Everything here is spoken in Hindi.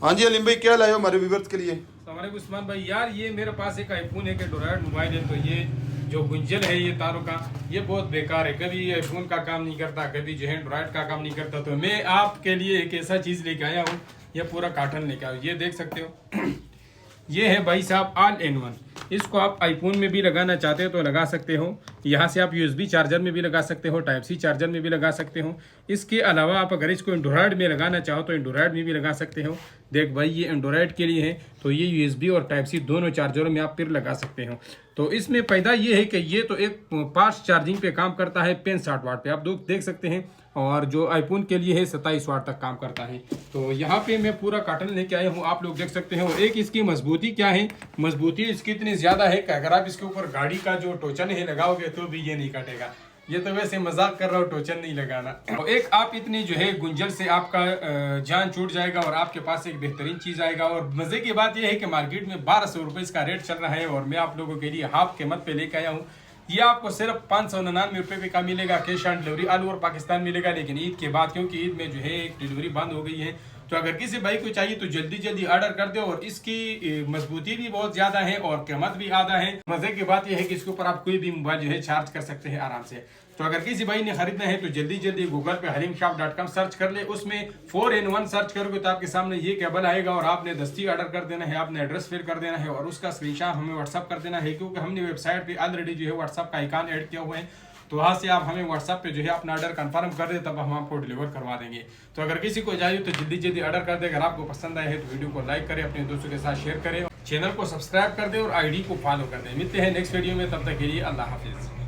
हाँ जी अलीम भाई, क्या लाए हो हमारे व्यूवर्स के लिए? हमारे उस्मान भाई यार, ये मेरे पास एक आईफोन है कि एंड्रॉयड मोबाइल है। तो ये जो गुंजल है ये तारों का, ये बहुत बेकार है। कभी ये आईफोन का काम नहीं करता, कभी जो है एंड्रॉयड का काम नहीं करता। तो मैं आपके लिए एक ऐसा चीज़ लेके आया हूँ, ये पूरा कार्टन लेके आया हूँ। ये देख सकते हो ये है भाई साहब ऑल इन वन। इसको आप आईफोन में भी लगाना चाहते हो तो लगा सकते हो। यहाँ से आप यूएसबी चार्जर में भी लगा सकते हो, टाइप सी चार्जर में भी लगा सकते हो। इसके अलावा आप अगर इसको एंड्रॉयड में लगाना चाहो तो एंड्रॉयड में भी लगा सकते हो। देख भाई, ये एंड्रॉयड के लिए है, तो ये यूएसबी और टाइप सी दोनों चार्जरों में आप फिर लगा सकते हो। तो इसमें फायदा ये है कि ये तो एक फास्ट चार्जिंग पे काम करता है 65 वाट पे, आप देख सकते हैं। और जो आईफोन के लिए है 27 वाट तक काम करता है। तो यहाँ पे मैं पूरा कार्टन लेके आया हूँ, आप लोग देख सकते हैं। और एक इसकी मजबूती क्या है, मजबूती इसकी इतनी ज़्यादा है कि अगर आप इसके ऊपर गाड़ी का जो टोचन है लगाओगे तो भी ये नहीं कटेगा। ये तो वैसे मजाक कर रहा हूँ, टोचन नहीं लगाना। और एक आप इतनी जो है गुंजल से आपका जान छूट जाएगा और आपके पास एक बेहतरीन चीज़ आएगा। और मज़े की बात यह है कि मार्केट में 1200 रुपये इसका रेट चल रहा है और मैं आप लोगों के लिए हाफ कीमत पे लेके आया हूँ। ये आपको सिर्फ 599 रुपये पे का मिलेगा, cash on delivery all over Pakistan मिलेगा। लेकिन ईद के बाद, क्योंकि ईद में जो है एक डिलीवरी बंद हो गई है, तो अगर किसी भाई को चाहिए तो जल्दी जल्दी ऑर्डर कर दो। और इसकी मजबूती भी बहुत ज्यादा है और कीमत भी आधा है। मजे की बात यह है कि इसके ऊपर आप कोई भी मोबाइल जो है चार्ज कर सकते हैं आराम से। तो अगर किसी भाई ने खरीदना है तो जल्दी जल्दी गूगल पे halimshop.com सर्च कर ले, उसमें 4in1 सर्च करोगे तो आपके सामने ये केबल आएगा और आपने दस्ती ऑर्डर कर देना है, आपने एड्रेस फिल कर देना है और उसका स्क्रीनशॉट हमें व्हाट्सअप कर देना है। क्योंकि हमने वेबसाइट पे ऑलरेडी जो है व्हाट्सअप का आइकन ऐड किया हुआ है, तो वहाँ से आप हमें व्हाट्सअप पे जो है अपना ऑर्डर कंफर्म कर दे, तब हम आपको डिलीवर करवा देंगे। तो अगर किसी को चाहिए तो जल्दी जल्दी ऑर्डर कर दे। अगर आपको पसंद आए है तो वीडियो को लाइक करें, अपने दोस्तों के साथ शेयर करें, चैनल को सब्सक्राइब कर दे और आईडी को फॉलो कर दे। मिलते हैं नेक्स्ट वीडियो में, तब तक के लिए अल्लाह हाफिज़।